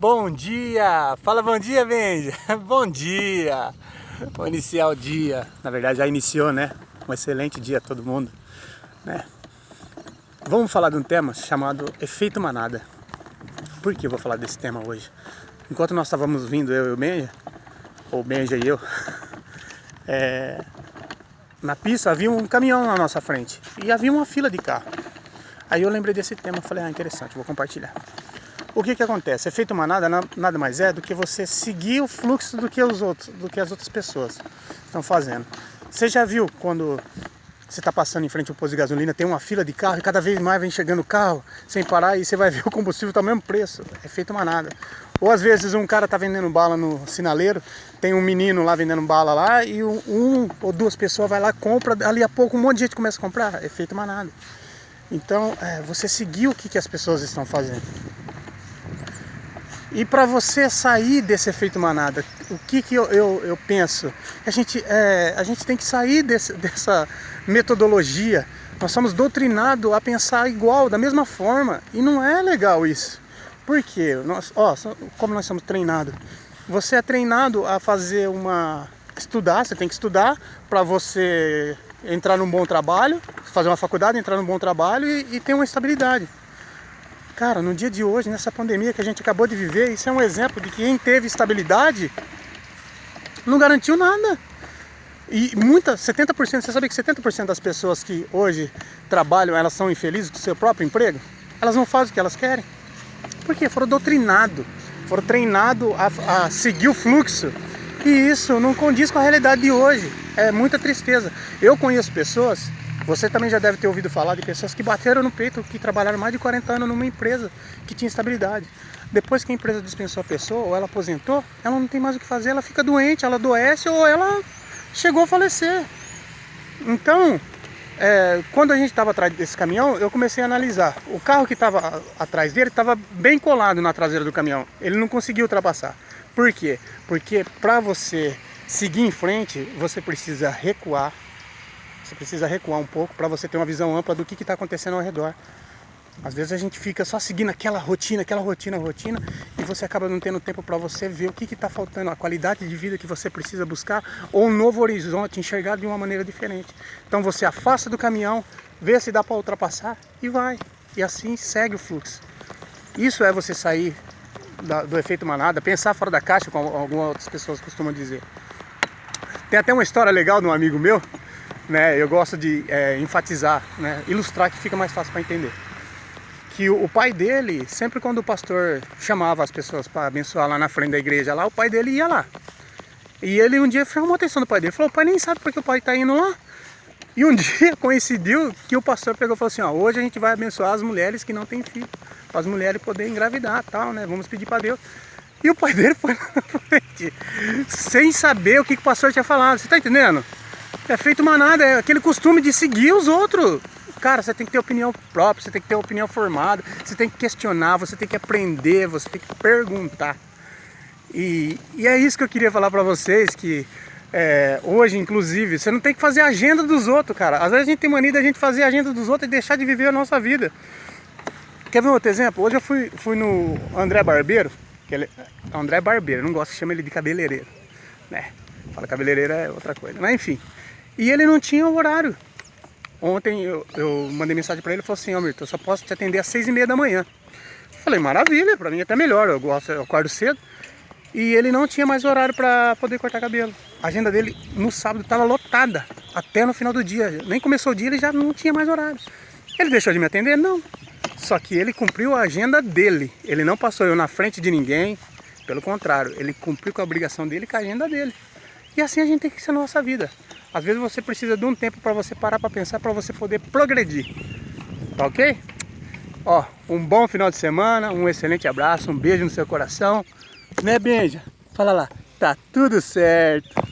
Bom dia! Fala bom dia, Benja! Bom dia! Vou iniciar o dia. Na verdade já iniciou, né? Um excelente dia a todo mundo, né? Vamos falar de um tema chamado efeito manada. Por que eu vou falar desse tema hoje? Enquanto nós estávamos vindo, eu e o Benja, ou Benja e eu, na pista havia um caminhão na nossa frente e havia uma fila de carro. Aí eu lembrei desse tema e falei, interessante, vou compartilhar. O que acontece? Efeito manada nada mais é do que você seguir o fluxo do que as outras pessoas estão fazendo. Você já viu quando você está passando em frente ao posto de gasolina, tem uma fila de carro e cada vez mais vem chegando carro sem parar e você vai ver o combustível está ao mesmo preço. Efeito manada. Ou às vezes um cara está vendendo bala no sinaleiro, tem um menino lá vendendo bala lá e um ou duas pessoas vai lá, compra, ali a pouco um monte de gente começa a comprar. Efeito manada. Então, você seguir o que as pessoas estão fazendo. E para você sair desse efeito manada, o que eu penso? A gente tem que sair dessa metodologia. Nós somos doutrinados a pensar igual, da mesma forma. E não é legal isso. Por quê? Como nós somos treinados? Você é treinado a fazer estudar, você tem que estudar para você entrar num bom trabalho, fazer uma faculdade, entrar num bom trabalho e ter uma estabilidade. Cara, no dia de hoje, nessa pandemia que a gente acabou de viver, isso é um exemplo de que quem teve estabilidade não garantiu nada. E 70%, você sabia que 70% das pessoas que hoje trabalham, elas são infelizes com o seu próprio emprego? Elas não fazem o que elas querem. Por quê? Foram doutrinados, foram treinados a seguir o fluxo. E isso não condiz com a realidade de hoje. É muita tristeza. Eu conheço pessoas... Você também já deve ter ouvido falar de pessoas que bateram no peito, que trabalharam mais de 40 anos numa empresa que tinha estabilidade. Depois que a empresa dispensou a pessoa, ou ela aposentou, ela não tem mais o que fazer, ela fica doente, ela adoece ou ela chegou a falecer. Então, quando a gente estava atrás desse caminhão, eu comecei a analisar. O carro que estava atrás dele estava bem colado na traseira do caminhão. Ele não conseguiu ultrapassar. Por quê? Porque para você seguir em frente, você precisa recuar. Você precisa recuar um pouco para você ter uma visão ampla do que está acontecendo ao redor. Às vezes a gente fica só seguindo aquela rotina, e você acaba não tendo tempo para você ver o que está faltando, a qualidade de vida que você precisa buscar, ou um novo horizonte, enxergar de uma maneira diferente. Então você afasta do caminhão, vê se dá para ultrapassar e vai. E assim segue o fluxo. Isso é você sair do efeito manada, pensar fora da caixa, como algumas outras pessoas costumam dizer. Tem até uma história legal de um amigo meu, né, eu gosto de enfatizar, né, ilustrar, que fica mais fácil para entender. Que o pai dele, sempre quando o pastor chamava as pessoas para abençoar lá na frente da igreja, lá, o pai dele ia lá. E ele um dia chamou a atenção do pai dele, falou, o pai nem sabe porque o pai está indo lá. E um dia coincidiu que o pastor pegou e falou assim, hoje a gente vai abençoar as mulheres que não têm filho, para as mulheres poderem engravidar, tal, né, vamos pedir para Deus. E o pai dele foi lá na frente, sem saber o que o pastor tinha falado, você está entendendo? É feito manada, é aquele costume de seguir os outros. Cara, você tem que ter opinião própria, você tem que ter opinião formada, você tem que questionar, você tem que aprender, você tem que perguntar. E é isso que eu queria falar pra vocês, que hoje, inclusive, você não tem que fazer a agenda dos outros, cara. Às vezes a gente tem mania de a gente fazer a agenda dos outros e deixar de viver a nossa vida. Quer ver um outro exemplo? Hoje eu fui no André Barbeiro, André Barbeiro, não gosto de chamar ele de cabeleireiro, né? Fala cabeleireiro é outra coisa, mas enfim. E ele não tinha horário. Ontem eu mandei mensagem para ele e falou assim, Milton, eu só posso te atender às 6h30 da manhã. Eu falei, maravilha, para mim é até melhor, eu acordo cedo. E ele não tinha mais horário para poder cortar cabelo. A agenda dele no sábado estava lotada, até no final do dia. Nem começou o dia, ele já não tinha mais horário. Ele deixou de me atender? Não. Só que ele cumpriu a agenda dele. Ele não passou eu na frente de ninguém. Pelo contrário, ele cumpriu com a obrigação dele e com a agenda dele. E assim a gente tem que ser na nossa vida. Às vezes você precisa de um tempo para você parar para pensar, para você poder progredir. Tá ok? Um bom final de semana, um excelente abraço, um beijo no seu coração. Né, Benja? Fala lá. Tá tudo certo.